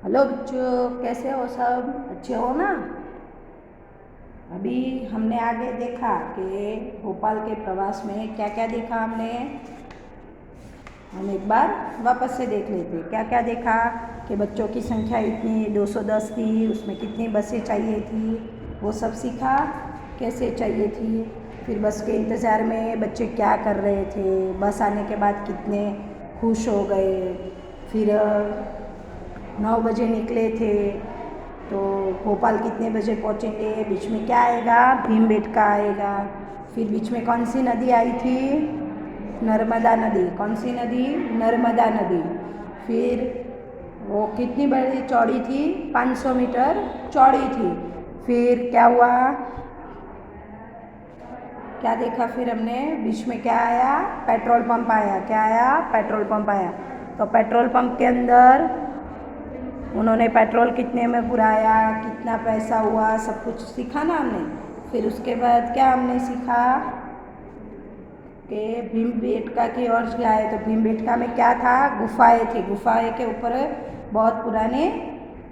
Hello बच्चों, कैसे हो सब? अच्छे हो ना? अभी हमने आगे देखा कि भोपाल के प्रवास में क्या क्या देखा हमने। हम एक बार वापस से देख लेते क्या क्या देखा। कि बच्चों की संख्या इतनी 210 थी, उसमें कितनी बसें चाहिए थी वो सब सीखा। कैसे चाहिए थी, फिर बस के इंतज़ार में बच्चे क्या कर रहे थे, बस आने के बाद कितने खुश हो गए। फिर 9 बजे निकले थे तो भोपाल कितने बजे पहुँचेंगे, बीच में क्या आएगा, भीमबेटका आएगा। फिर बीच में कौन सी नदी आई थी? नर्मदा नदी। कौन सी नदी? नर्मदा नदी। फिर वो कितनी बड़ी चौड़ी थी? 500 मीटर चौड़ी थी। फिर क्या हुआ, क्या देखा फिर हमने? बीच में क्या आया? पेट्रोल पंप आया। क्या आया? पेट्रोल पंप आया। तो पेट्रोल पंप के अंदर उन्होंने पेट्रोल कितने में पुराया, कितना पैसा हुआ, सब कुछ सीखा ना हमने। फिर उसके बाद क्या हमने सीखा कि भीमबेटका की ओर गए तो भीमबेटका में क्या था? गुफाएं थी। गुफाएं के ऊपर बहुत पुराने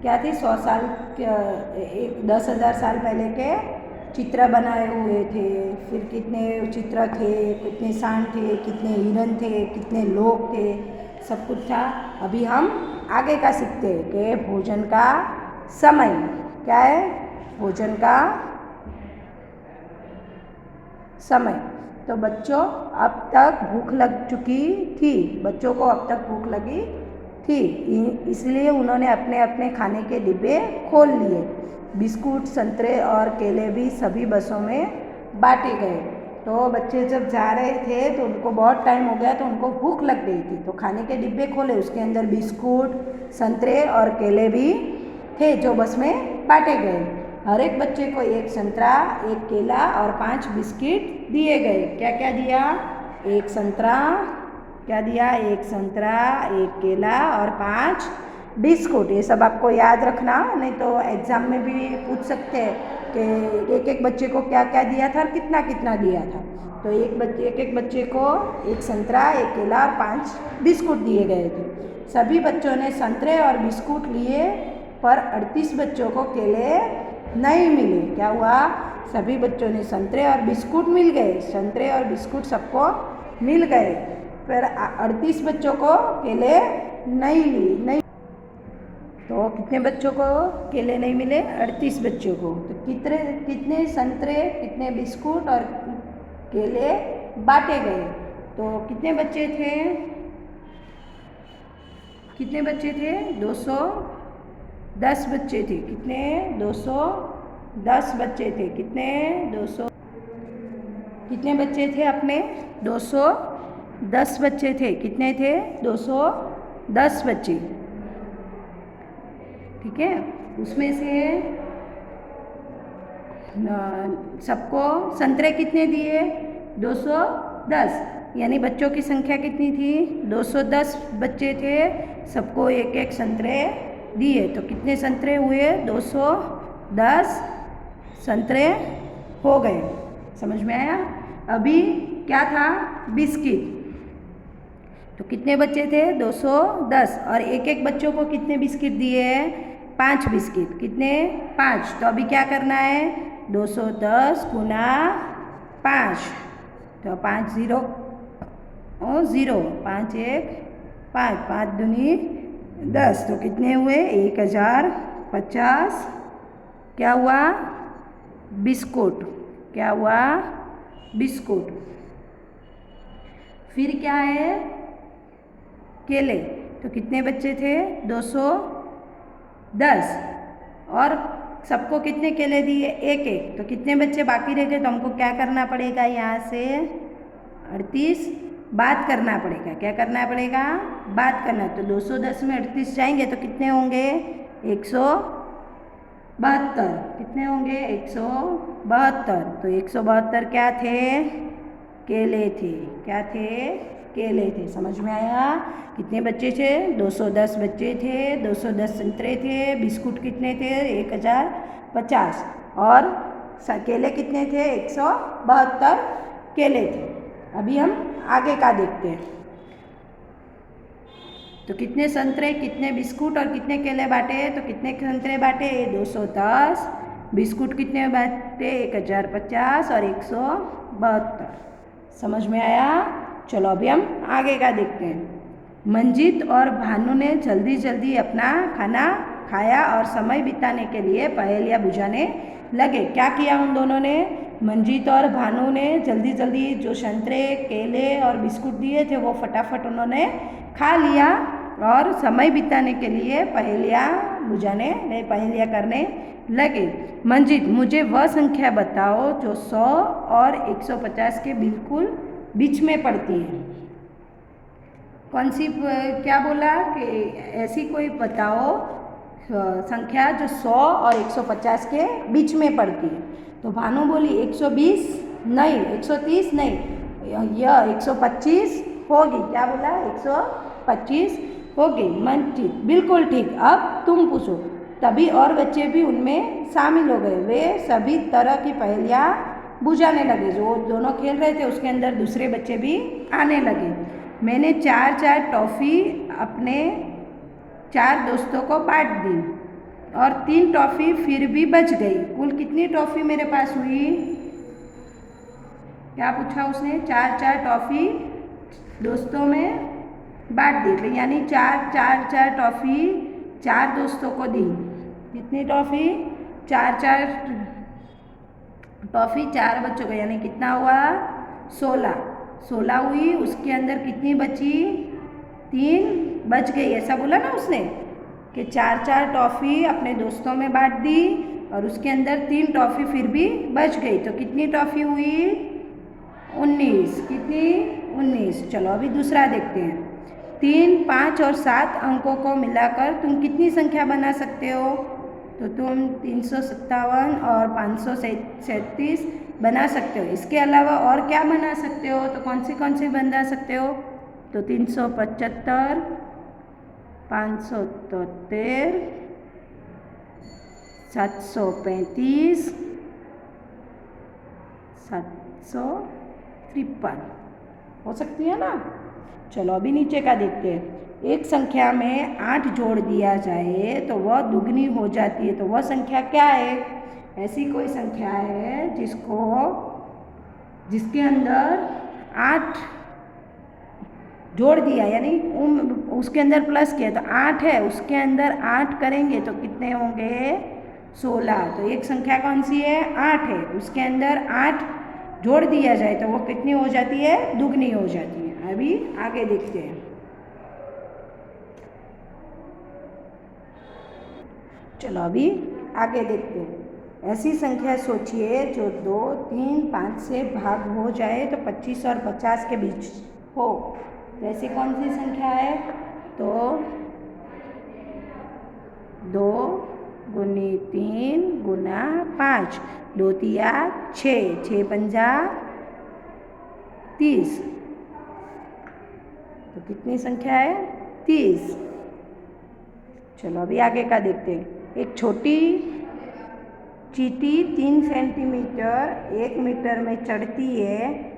क्या थी? 100 साल 10,000 साल पहले के चित्र बनाए हुए थे। फिर कितने चित्र थे, कितने सांड थे, कितने हिरन थे, कितने लोग थे, सब कुछ था। अभी हम आगे का सीखते हैं कि भोजन का समय क्या है? भोजन का समय। तो बच्चों अब तक भूख लग चुकी थी, बच्चों को अब तक भूख लगी थी, इसलिए उन्होंने अपने अपने खाने के डिब्बे खोल लिए। बिस्कुट, संतरे और केले भी सभी बसों में बांटे गए। तो बच्चे जब जा रहे थे तो उनको बहुत टाइम हो गया, तो उनको भूख लग गई थी, तो खाने के डिब्बे खोले, उसके अंदर बिस्कुट, संतरे और केले भी थे जो बस में बांटे गए। हर एक बच्चे को एक संतरा, एक केला और 5 बिस्किट दिए गए। क्या क्या दिया? एक संतरा, क्या दिया? एक संतरा, एक केला और 5 बिस्कुट। ये सब आपको याद रखना, नहीं तो एग्ज़ाम में भी पूछ सकते हैं कि एक एक बच्चे को क्या क्या दिया था और कितना कितना दिया था। तो एक एक बच्चे को एक संतरा, एक केला और 5 बिस्कुट दिए गए थे। सभी बच्चों ने संतरे और बिस्कुट लिए, पर 38 बच्चों को केले नहीं मिले। क्या हुआ? सभी बच्चों ने संतरे और बिस्कुट मिल गए, संतरे और बिस्कुट सबको मिल गए, पर 38 बच्चों को केले नहीं। तो कितने बच्चों को केले नहीं मिले? 38 बच्चों को। तो कितने कितने संतरे, कितने बिस्कुट और केले बांटे गए? तो कितने बच्चे थे? कितने बच्चे थे? 210 बच्चे थे। कितने? 210 बच्चे थे। कितने? 200। कितने बच्चे थे अपने? 210 बच्चे थे। कितने थे? 210 बच्चे। ठीक है, उसमें से सबको संतरे कितने दिए? 210। यानी बच्चों की संख्या कितनी थी? 210 बच्चे थे, सबको एक एक संतरे दिए। तो कितने संतरे हुए? 210 संतरे हो गए। समझ में आया? अभी क्या था? बिस्किट। तो कितने बच्चे थे? 210, और एक एक बच्चों को कितने बिस्किट दिए? 5 बिस्किट। कितने? 5। तो अभी क्या करना है? 210 गुना 5, तो 5 0 और 0, 5 1 5, 5 दूनी 10, तो कितने हुए? 1050। क्या हुआ? बिस्कुट। क्या हुआ? बिस्कुट। फिर क्या है? केले। तो कितने बच्चे थे? 210, और सबको कितने केले दिए? एक एक। तो कितने बच्चे बाकी रह गए? तो हमको क्या करना पड़ेगा? यहाँ से 38 बात करना पड़ेगा। क्या करना पड़ेगा? बात करना। तो 210 में 38 जाएंगे तो कितने होंगे? 172। कितने होंगे? 172। तो 172 क्या थे? केले थे। क्या थे? केले थे। समझ में आया? कितने बच्चे थे? 210 बच्चे थे, 210 संतरे थे, बिस्कुट कितने थे? 1050, और केले कितने थे? 172 केले थे। अभी हम आगे का देखते हैं। तो कितने संतरे, कितने बिस्कुट और कितने केले बांटे? तो कितने संतरे बांटे? 210। बिस्कुट कितने बांटे? 1050 और 172। समझ में आया? चलो अभी हम आगे का देखते हैं। मंजीत और भानु ने जल्दी जल्दी अपना खाना खाया और समय बिताने के लिए पहेलियाँ बुझाने लगे। क्या किया उन दोनों ने? मंजीत और भानु ने जल्दी जल्दी जो संतरे, केले और बिस्कुट दिए थे वो फटाफट उन्होंने खा लिया और समय बिताने के लिए पहेलियाँ बुझाने, पहेलियाँ करने लगे। मंजीत, मुझे वह संख्या बताओ जो 100 और 150 के बिल्कुल बीच में पड़ती है। कौन सी? क्या बोला कि ऐसी कोई बताओ संख्या जो 100 और 150 के बीच में पड़ती है। तो भानु बोली 120 नहीं, 130 नहीं, यह 125 होगी। क्या बोला? 125 होगी। मंजीत, बिल्कुल ठीक। अब तुम पूछो। तभी और बच्चे भी उनमें शामिल हो गए। वे सभी तरह की पहेलियाँ बुझाने लगे। जो दोनों खेल रहे थे उसके अंदर दूसरे बच्चे भी आने लगे। मैंने 4 टॉफ़ी अपने 4 दोस्तों को बांट दी और 3 टॉफ़ी फिर भी बच गई। कुल कितनी टॉफ़ी मेरे पास हुई? क्या पूछा उसने? 4 टॉफ़ी दोस्तों में बांट दी, तो यानी 4 टॉफ़ी 4 दोस्तों को दी। कितनी टॉफ़ी? 4 टॉफ़ी 4 बच्चों को, यानी कितना हुआ? 16 हुई। उसके अंदर कितनी बची? 3 बच गई। ऐसा बोला ना उसने कि 4 टॉफ़ी अपने दोस्तों में बांट दी और उसके अंदर 3 टॉफ़ी फिर भी बच गई। तो कितनी टॉफ़ी हुई? 19। कितनी? 19। चलो अभी दूसरा देखते हैं। 3, 5 और 7 अंकों को मिलाकर तुम कितनी संख्या बना सकते हो? तो तुम 357 और 537 बना सकते हो। इसके अलावा और क्या बना सकते हो? तो कौन सी बना सकते हो? तो 375, 573, 735, 753 हो सकती है ना। चलो अभी नीचे का देखते हैं। एक संख्या में 8 जोड़ दिया जाए तो वह दुगनी हो जाती है। तो वह संख्या क्या है? ऐसी कोई संख्या है जिसके अंदर 8 जोड़ दिया, यानी उसके अंदर प्लस किया, तो 8 है, उसके अंदर 8 करेंगे तो कितने होंगे? 16। तो एक संख्या कौन सी है? 8 है, उसके अंदर 8 जोड़ दिया जाए तो वो कितनी हो जाती है? दुगनी हो जाती है। अभी आगे देखते हैं। चलो अभी आगे देखते हैं। ऐसी संख्या सोचिए जो 2, 3, 5 से भाग हो जाए तो 25 और 50 के बीच हो। तो ऐसी कौन सी संख्या है? तो 2 गुनी 3 गुना 5, 2 तिया 6, 6 पंजा 30। तो कितनी संख्या है? 30। चलो अभी आगे का देखते हैं। एक छोटी चींटी 3 सेंटीमीटर 1 मीटर में चढ़ती है,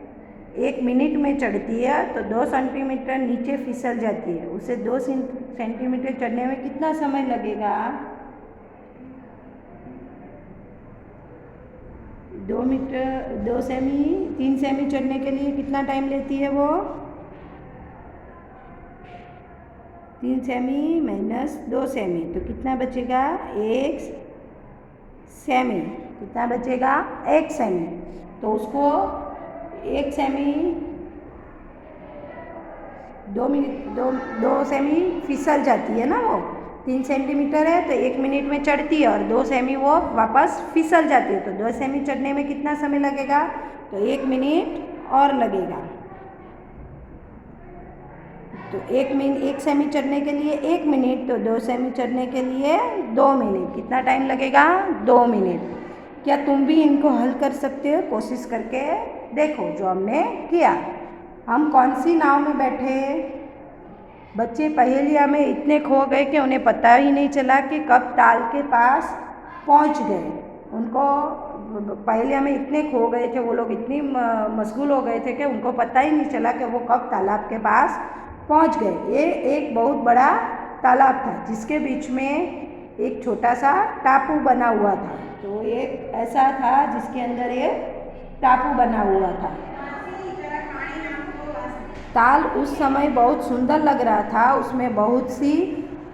1 मिनट में चढ़ती है तो 2 सेंटीमीटर नीचे फिसल जाती है। उसे 2 सेंटीमीटर चढ़ने में कितना समय लगेगा? 2 सेमी 3 सेमी चढ़ने के लिए कितना टाइम लेती है वो? 3 सेमी माइनस 2 सेमी, तो कितना बचेगा? 1 सेमी। कितना बचेगा? 1 सेमी। तो उसको 1 सेमी 2 सेमी फिसल जाती है ना। वो 3 सेंटीमीटर है तो 1 मिनट में चढ़ती है और 2 सेमी वो वापस फिसल जाती है। तो 2 सेमी चढ़ने में कितना समय लगेगा? तो 1 मिनट और लगेगा। तो 1 सेमी चढ़ने के लिए 1 मिनट, तो 2 सेमी चढ़ने के लिए 2 मिनट। कितना टाइम लगेगा? 2 मिनट। क्या तुम भी इनको हल कर सकते हो? कोशिश करके देखो जो हमने किया। हम कौन सी नाव में बैठे? बच्चे पहेलिया में इतने खो गए कि उन्हें पता ही नहीं चला कि कब ताल के पास पहुंच गए। उनको पहेलिया में इतने खो गए थे, वो लोग इतनी मशगूल हो गए थे कि उनको पता ही नहीं चला कि वो कब तालाब के पास पहुंच गए। ये एक बहुत बड़ा तालाब था जिसके बीच में एक छोटा सा टापू बना हुआ था। तो ये ऐसा था जिसके अंदर ये टापू बना हुआ था। ताल उस समय बहुत सुंदर लग रहा था। उसमें बहुत सी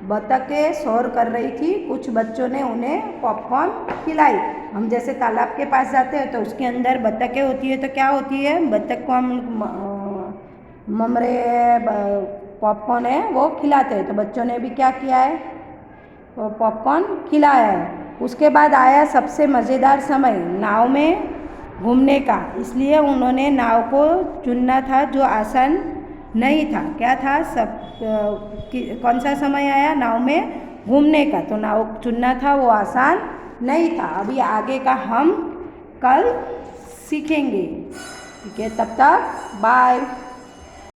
बतखें शोर कर रही थी। कुछ बच्चों ने उन्हें पॉपकॉर्न खिलाई। हम जैसे तालाब के पास जाते हैं तो उसके अंदर बतखें होती है, तो क्या होती है, बतख को हम ममरे पॉपकॉर्न है वो खिलाते हैं। तो बच्चों ने भी क्या किया है, वो पॉपकॉर्न खिलाया है। उसके बाद आया सबसे मज़ेदार समय नाव में घूमने का। इसलिए उन्होंने नाव को चुनना था जो आसान नहीं था। क्या था, कौन सा समय आया, नाव में घूमने का। तो नाव चुनना था, वो आसान नहीं था। अभी आगे का हम कल सीखेंगे। ठीक है, तब तक बाय।